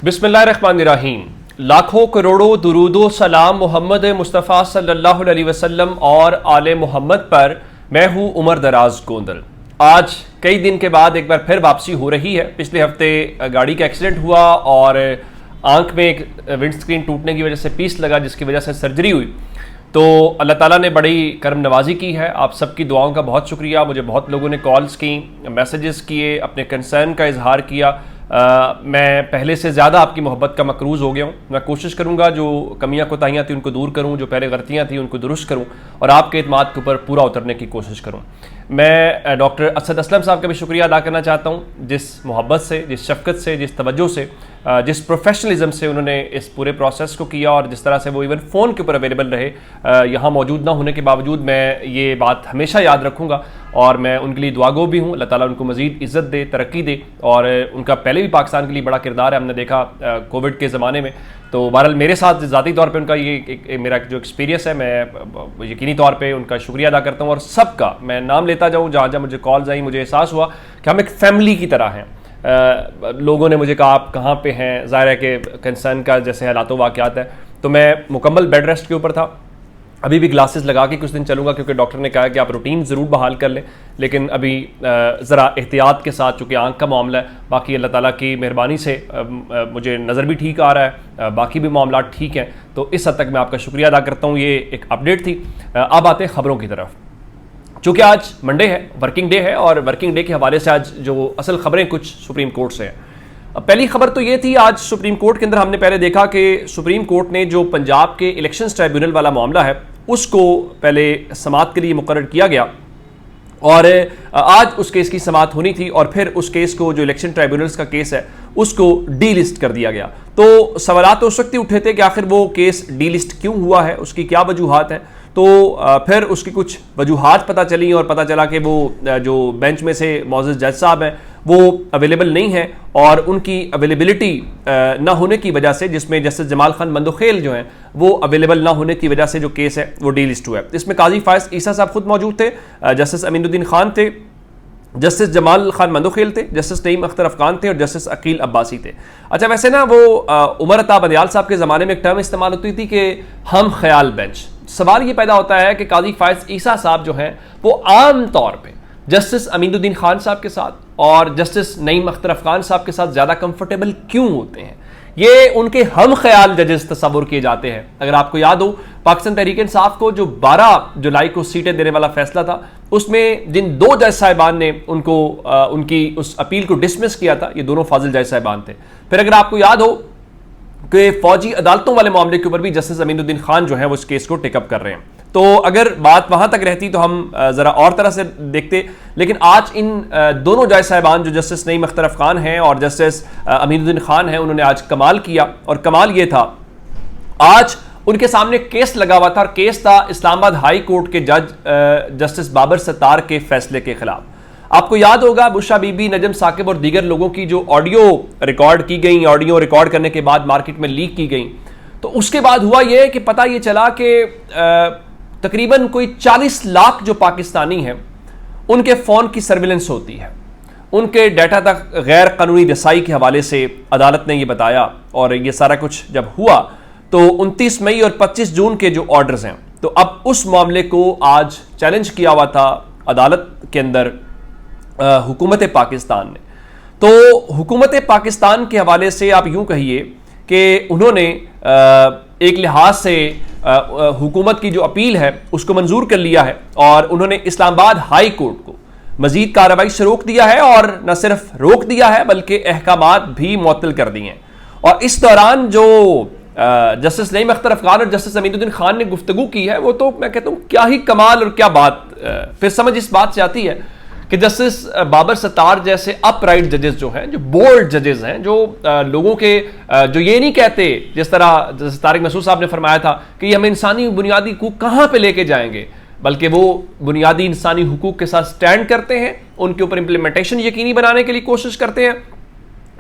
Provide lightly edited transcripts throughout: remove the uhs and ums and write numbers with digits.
बिस्मिल्लाहिर्रहमानिर्रहीम। लाखों करोड़ों दुरूदो सलाम मोहम्मद मुस्तफ़ा सल्लल्लाहु अलैहि वसल्लम और आले मोहम्मद पर। मैं हूँ उमर दराज गोंदल। आज कई दिन के बाद एक बार फिर वापसी हो रही है। पिछले हफ्ते गाड़ी का एक्सीडेंट हुआ और आंख में एक विंड स्क्रीन टूटने की वजह से पीस लगा, जिसकी वजह से सर्जरी हुई। तो अल्लाह ताला ने बड़ी करम नवाजी की है। आप सबकी दुआओं का बहुत शुक्रिया। मुझे बहुत लोगों ने कॉल्स की, मैसेजेस किए, अपने कंसर्न का इजहार किया। मैं पहले से ज़्यादा आपकी मोहब्बत का मकरूज़ हो गया हूँ। मैं कोशिश करूँगा जो कमियाँ कोताहियाँ थी उनको दूर करूँ, जो पहले गलतियाँ थी उनको दुरुस्त करूँ और आपके एतमाद के ऊपर पूरा उतरने की कोशिश करूँ। मैं डॉक्टर असद असलम साहब का भी शुक्रिया अदा करना चाहता हूँ, जिस मोहब्बत से, जिस शफ़क़त से, जिस तवज्जो से, जिस प्रोफेशनलिज्म से उन्होंने इस पूरे प्रोसेस को किया और जिस तरह से वो इवन फ़ोन के ऊपर अवेलेबल रहे। यहाँ मौजूद ना होने के बावजूद मैं ये बात हमेशा याद रखूँगा और मैं उनके लिए दुआगो भी हूँ। अल्लाह ताला उनको मज़ीद इज़्ज़त दे, तरक्की दे। और उनका पहले भी पाकिस्तान के लिए बड़ा किरदार है, हमने देखा कोविड के ज़माने में। तो बहरहाल मेरे साथ ज़ाती तौर पे उनका ये मेरा जो एक्सपीरियंस है, मैं यकीनी तौर पे उनका शुक्रिया अदा करता हूँ। और सबका मैं नाम लेता जाऊँ, जहाँ जहाँ मुझे कॉल्स आई, मुझे एहसास हुआ कि हम एक फ़ैमिली की तरह हैं। लोगों ने मुझे कहा आप कहाँ पे हैं, ज़ाहिर है कि कंसर्न का जैसे हालात वाक़यात है। तो मैं मुकम्मल बेड रेस्ट के ऊपर था। अभी भी ग्लासेस लगा के कुछ दिन चलूँगा, क्योंकि डॉक्टर ने कहा कि आप रूटीन ज़रूर बहाल कर लें, लेकिन अभी ज़रा एहतियात के साथ, चूँकि आंख का मामला है। बाकी अल्लाह ताला की मेहरबानी से मुझे नज़र भी ठीक आ रहा है, बाकी भी मामला ठीक हैं। तो इस हद तक मैं आपका शुक्रिया अदा करता हूँ। ये एक अपडेट थी। अब आते हैं ख़बरों की तरफ। चूँकि आज मंडे है, वर्किंग डे है, और वर्किंग डे के हवाले से आज जो असल ख़बरें कुछ सुप्रीम कोर्ट से हैं। पहली खबर तो ये थी, आज सुप्रीम कोर्ट के अंदर हमने पहले देखा कि सुप्रीम कोर्ट ने जो पंजाब के इलेक्शंस ट्राइब्यूनल वाला मामला है उसको पहले समाअत के लिए मुकर्रर किया गया और आज उस केस की समाअत होनी थी और फिर उस केस को, जो इलेक्शन ट्राइब्यूनल्स का केस है, उसको डी लिस्ट कर दिया गया। तो सवाल तो उस वक्त ही उठे थे कि आखिर वो केस डी लिस्ट क्यों हुआ है, उसकी क्या वजूहात हैं। तो फिर उसकी कुछ वजूहात पता चली और पता चला कि वो जो बेंच में से मौजूद जज साहब हैं वो अवेलेबल नहीं है और उनकी अवेलेबिलिटी ना होने की वजह से, जिसमें जस्टिस जमाल खान मंदोखेल जो हैं वो अवेलेबल ना होने की वजह से जो केस है वो डी लिस्ट हुआ है। इसमें काजी फायज ईसा साहब खुद मौजूद थे, जस्टिस अमीनुद्दीन खान थे, जस्टिस जमाल खान मंदोखेल थे, जस्टिस नईम अख्तर अफगान थे और जस्टिस अकील अब्बासी थे। अच्छा, वैसे ना वो उमर अता बंदियाल साहब के ज़माने में एक टर्म इस्तेमाल होती थी कि हम ख्याल बेंच। सवाल ये पैदा होता है कि काजी फायज ईसा साहब जो हैं वो आम तौर पे जस्टिस अमीनुद्दीन खान साहब के साथ और जस्टिस नईम अख्तर अफगान साहब के साथ ज़्यादा कंफर्टेबल क्यों होते हैं। ये उनके हम ख्याल जजेस तस्वुर किए जाते हैं। अगर आपको याद हो, पाकिस्तान तहरीक इंसाफ को जो 12 जुलाई को सीटें देने वाला फैसला था, उसमें जिन 2 जज साहिबान ने उनको उनकी उस अपील को डिसमिस किया था, ये दोनों फाजिल जज साहिबान थे। फिर अगर आपको याद हो कि फौजी अदालतों वाले मामले के ऊपर भी जस्टिस अमीनुद्दीन खान जो है वो इस केस को टेकअप कर रहे हैं। तो अगर बात वहां तक रहती तो हम ज़रा और तरह से देखते, लेकिन आज इन दोनों जज साहिबान, जो जस्टिस नईम अख्तर अफगान हैं और जस्टिस अमीनुद्दीन खान हैं, उन्होंने आज कमाल किया। और कमाल ये था, आज उनके सामने केस लगा हुआ था और केस था इस्लामाबाद हाई कोर्ट के जज जस्टिस बाबर सत्तार के फैसले के खिलाफ। आपको याद होगा बुशरा बीबी, नजम साकिब और दीगर लोगों की जो ऑडियो रिकॉर्ड की गई, ऑडियो रिकॉर्ड करने के बाद मार्केट में लीक की गई। तो उसके बाद हुआ यह कि पता ये चला कि तकरीबन कोई 40 लाख जो पाकिस्तानी हैं उनके फ़ोन की सर्विलेंस होती है, उनके डाटा तक गैर कानूनी रसाई के हवाले से अदालत ने ये बताया। और ये सारा कुछ जब हुआ तो 29 मई और 25 जून के जो ऑर्डर्स हैं, तो अब उस मामले को आज चैलेंज किया हुआ था अदालत के अंदर हुकूमत पाकिस्तान ने। तो हुकूमत पाकिस्तान के हवाले से आप यूं कहिए कि उन्होंने एक लिहाज से हुकूमत की जो अपील है उसको मंजूर कर लिया है और उन्होंने इस्लामाबाद हाई कोर्ट को मजीद कार्रवाई से रोक दिया है, और न सिर्फ रोक दिया है बल्कि अहकामात भी मुअत्तल कर दिए हैं। और इस दौरान जो जस्टिस नईम अख्तर अफगान और जस्टिस अमीनुद्दीन खान ने गुफ्तगू की है, वो तो मैं कहता हूँ क्या ही कमाल और क्या बात। फिर समझ इस बात से आती है कि जस्टिस बाबर सत्तार जैसे अपराइट जजेस जो हैं, जो बोल्ड जजेस हैं, जो लोगों के जो ये नहीं कहते, जिस तरह जस्टिस तारिक मसूद साहब ने फरमाया था कि ये हमें इंसानी बुनियादी हुकूक कहाँ पे लेके जाएंगे, बल्कि वो बुनियादी इंसानी हुकूक के साथ स्टैंड करते हैं, उनके ऊपर इंप्लीमेंटेशन यकीनी बनाने के लिए कोशिश करते हैं।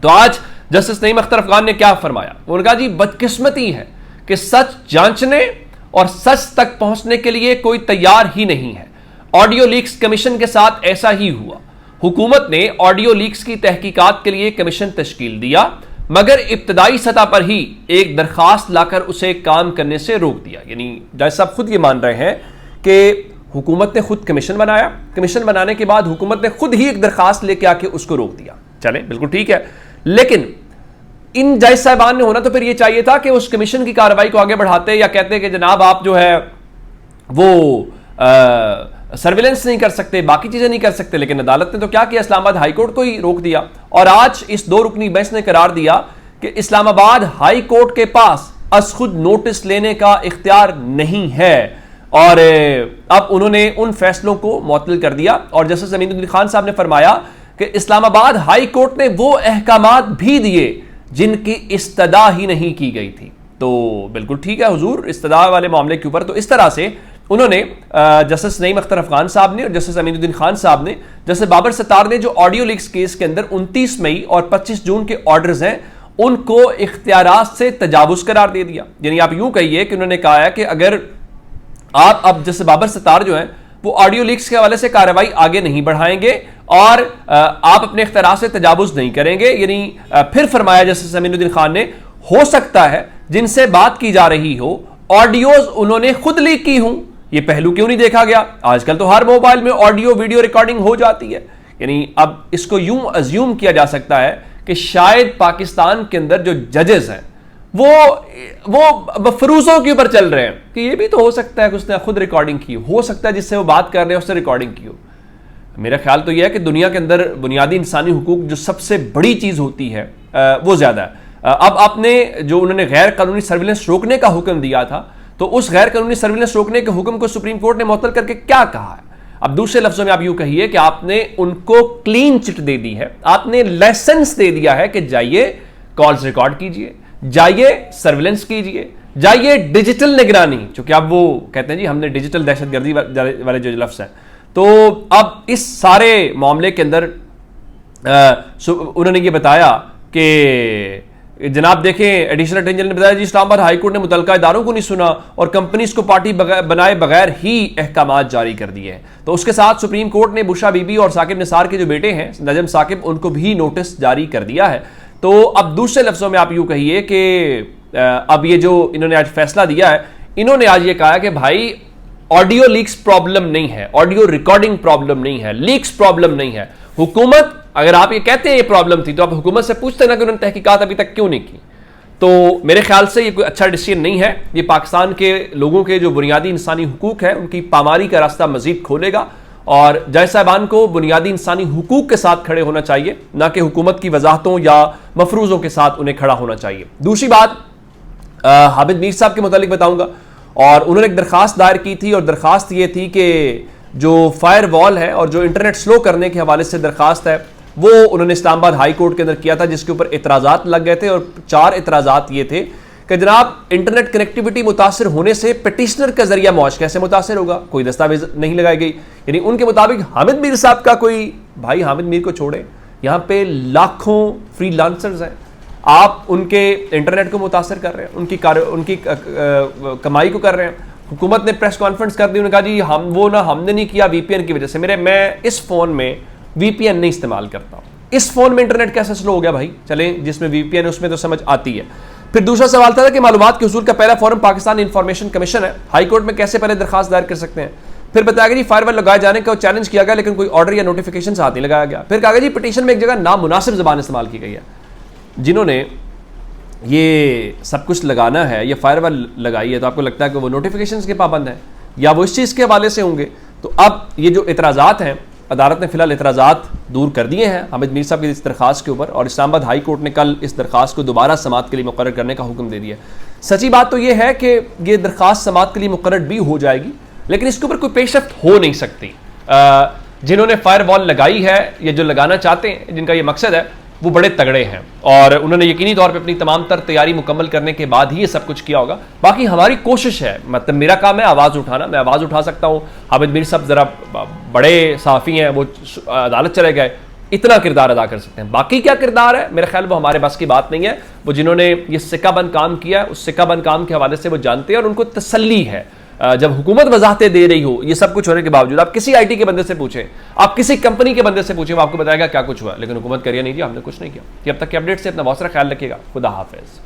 तो आज जस्टिस नईम अख्तर अफगान ने क्या फरमाया, उन्होंने कहा जी बदकिस्मती है कि सच जांचने और सच तक पहुंचने के लिए कोई तैयार ही नहीं है। ऑडियो लीक्स कमीशन के साथ ऐसा ही हुआ। हुकूमत ने ऑडियो लीक्स की तहकीकात के लिए कमीशन तश्कील दिया, मगर इब्तदाई सतह पर ही एक दरखास्त लाकर उसे काम करने से रोक दिया। यानी जज साहब खुद ये मान रहे हैं कि हुकूमत ने खुद कमीशन बनाया, कमीशन बनाने के बाद हुकूमत ने खुद ही एक दरखास्त लेके आके उसको रोक दिया। चले, बिल्कुल ठीक है, लेकिन इन जज साहबान ने होना तो फिर ये चाहिए था कि उस कमीशन की कार्रवाई को आगे बढ़ाते या कहते कि जनाब आप जो है वो सर्विलेंस नहीं कर सकते, बाकी चीजें नहीं कर सकते। लेकिन अदालत ने तो क्या किया, इस्लामाबाद हाई कोर्ट को ही रोक दिया। और आज इस 2 रुकनी बेंच ने करार दिया कि इस्लामाबाद हाई कोर्ट के पास अस खुद नोटिस लेने का इख्तियार नहीं है। और अब उन्होंने उन फैसलों को मुअत्तल कर दिया। और जस्टिस अमीनुद्दीन खान साहब ने फरमाया कि इस्लामाबाद हाई कोर्ट ने वो अहकामात भी दिए जिनकी इस्तदा ही नहीं की गई थी। तो बिल्कुल ठीक है हुजूर, इस्तदा वाले मामले के ऊपर तो इस तरह से उन्होंने जस्टिस नईम अख्तर अफगान साहब ने और जस्टिस अमीनुद्दीन खान साहब ने, जस्टिस बाबर सत्तार ने जो ऑडियो लीक्स केस के अंदर 29 मई और 25 जून के ऑर्डर्स हैं उनको इख्तियारात से तजावुज करार दे दिया। यानी आप यूं कहिए कि उन्होंने कहा है कि अगर आप अब जस्टिस बाबर सत्तार जो है वो ऑडियो लीक्स के हवाले से कार्रवाई आगे नहीं बढ़ाएंगे और आप अपने इख्तियार से तजावुज नहीं करेंगे। यानी फिर फरमाया जस्टिस अमीनुद्दीन खान ने, हो सकता है जिनसे बात की जा रही हो ऑडियोज उन्होंने खुद लीक की हूं, ये पहलू क्यों नहीं देखा गया? आजकल तो हर मोबाइल में ऑडियो वीडियो रिकॉर्डिंग हो जाती है। यानी अब इसको यूं अज्यूम किया जा सकता है कि शायद पाकिस्तान के अंदर जो जजेस हैं वो फरूजों के ऊपर चल रहे हैं कि ये भी तो हो सकता है कि उसने खुद रिकॉर्डिंग की हो सकता है जिससे वो बात कर रहे हैं उससे रिकॉर्डिंग की हो। मेरा ख्याल तो यह है कि दुनिया के अंदर बुनियादी इंसानी हुकूक जो सबसे बड़ी चीज होती है वो ज्यादा है। अब आपने जो उन्होंने गैर कानूनी सर्विलेंस रोकने का हुक्म दिया था, तो उस गैर कानूनी सर्विलेंस रोकने के हुक्म को सुप्रीम कोर्ट ने मुअत्तल करके क्या कहा है? अब दूसरे लफ्जों में आप यूं कहिए कि आपने उनको क्लीन चिट दे दी है, आपने लाइसेंस दे दिया है कि जाइए कॉल्स रिकॉर्ड कीजिए, जाइए सर्विलेंस कीजिए, जाइए डिजिटल निगरानी, क्योंकि अब वो कहते हैं जी हमने डिजिटल दहशतगर्दी वाले जो लफ्ज हैं। तो अब इस सारे मामले के अंदर उन्होंने ये बताया कि जनाब देखें, एडिशनल अटॉर्नी जनरल ने बताया जी इस्लामाबाद हाई कोर्ट ने मुतल्लिका इदारों को नहीं सुना और कंपनीज को पार्टी बनाए बगैर ही अहकामात जारी कर दिए हैं। तो उसके साथ सुप्रीम कोर्ट ने बुशा बीबी और साकिब निसार के जो बेटे हैं नजम साकिब, उनको भी नोटिस जारी कर दिया है। तो अब दूसरे लफ्जों में आप यूं कहिए कि अब ये जो इन्होंने आज फैसला दिया है, इन्होंने आज ये कहा कि भाई ऑडियो लीक्स प्रॉब्लम नहीं है, ऑडियो रिकॉर्डिंग प्रॉब्लम नहीं है, लीक्स प्रॉब्लम नहीं है। हुकूमत, अगर आप ये कहते हैं ये प्रॉब्लम थी तो आप हुकूमत से पूछते ना कि उन्होंने तहकीकात अभी तक क्यों नहीं की। तो मेरे ख्याल से ये कोई अच्छा डिसीजन नहीं है। ये पाकिस्तान के लोगों के जो बुनियादी इंसानी हुकूक है उनकी पामारी का रास्ता मजीद खोलेगा और जज साहबान को बुनियादी इंसानी हुकूक के साथ खड़े होना चाहिए, ना कि हुकूमत की वजाहतों या मफरूजों के साथ उन्हें खड़ा होना चाहिए। दूसरी बात हामिद मीर साहब के मुतालिक बताऊंगा, और उन्होंने एक दरखास्त दायर की थी और दरखास्त ये थी कि जो फायर वॉल है और जो इंटरनेट स्लो करने के हवाले से दरखास्त है वो उन्होंने इस्लामाबाद हाई कोर्ट के अंदर किया था, जिसके ऊपर इतराज़ात लग गए थे। और 4 इतराज़ात ये थे कि जनाब इंटरनेट कनेक्टिविटी मुतासर होने से पिटिशनर का जरिया मौज कैसे मुतासर होगा, कोई दस्तावेज नहीं लगाई गई। यानी उनके मुताबिक हामिद मीर साहब का कोई, भाई हामिद मीर को छोड़े, यहाँ पे लाखों फ्रीलांसर्स हैं, आप उनके इंटरनेट को मुतासर कर रहे हैं, उनकी कमाई को कर रहे हैं। हुकूमत ने प्रेस कॉन्फ्रेंस कर दी, उन्होंने कहा जी हमने नहीं किया वीपीएन की वजह से। मैं इस फोन में वीपीएन नहीं इस्तेमाल करता हूं, इस फोन में इंटरनेट कैसे स्लो हो गया भाई? चले जिसमें वीपीएन है उसमें तो समझ आती है। फिर दूसरा सवाल था कि मालूमात के हुसूल का पहला फोरम पाकिस्तान इंफॉर्मेशन कमीशन है, हाई कोर्ट में कैसे पहले दरखास्त दायर कर सकते हैं? फिर बताया गया जी फायरवॉल लगाए जाने का चैलेंज किया गया लेकिन कोई ऑर्डर या नोटिफिकेशन साथ नहीं लगाया गया। फिर कहा गया जी पिटीशन में एक जगह नामुनासिब जबान इस्तेमाल की गई है। जिन्होंने ये सब कुछ लगाना है, ये फायरवॉल लगाई है, तो आपको लगता है कि वो नोटिफिकेशंस के पाबंद हैं या वो इस चीज़ के हवाले से होंगे? तो अब ये जो इतराज़ात हैं, अदालत ने फिलहाल इतराज़ात दूर कर दिए हैं हामिद मीर साहब की इस दरखास्त के ऊपर, और इस्लामाबाद हाई कोर्ट ने कल इस दरखास्त को दोबारा समाअत के लिए मुकर्रर करने का हुक्म दे दिया। सच्ची बात तो ये है कि ये दरखास्त समाअत के लिए मुकर्रर भी हो जाएगी, लेकिन इसके ऊपर कोई पेशरफ्त हो नहीं सकती। जिन्होंने फायर वॉल लगाई है या जो लगाना चाहते हैं, जिनका ये मकसद है, वो बड़े तगड़े हैं और उन्होंने यकीनी तौर पे अपनी तमाम तर तैयारी मुकम्मल करने के बाद ही ये सब कुछ किया होगा। बाकी हमारी कोशिश है, मतलब मेरा काम है आवाज़ उठाना, मैं आवाज़ उठा सकता हूँ। हामिद मीर साहब ज़रा बड़े सहाफ़ी हैं, वो अदालत चले गए, इतना किरदार अदा कर सकते हैं। बाकी क्या किरदार है, मेरा ख्याल वो हमारे बस की बात नहीं है। वो जिन्होंने ये सिक्काबंद काम किया, उस सिक्काबंद काम के हवाले से वो जानते हैं और उनको तसल्ली है। जब हुकूमत वजाहतें दे रही हो, ये सब कुछ होने के बावजूद आप किसी आईटी के बंदे से पूछें, आप किसी कंपनी के बंदे से पूछें, वो आपको बताएगा क्या कुछ हुआ, लेकिन हुकूमत करिए नहीं थी, हमने कुछ नहीं किया। अब तक के अपडेट से अपना बहुत सारा ख्याल रखिएगा। खुदा हाफिज।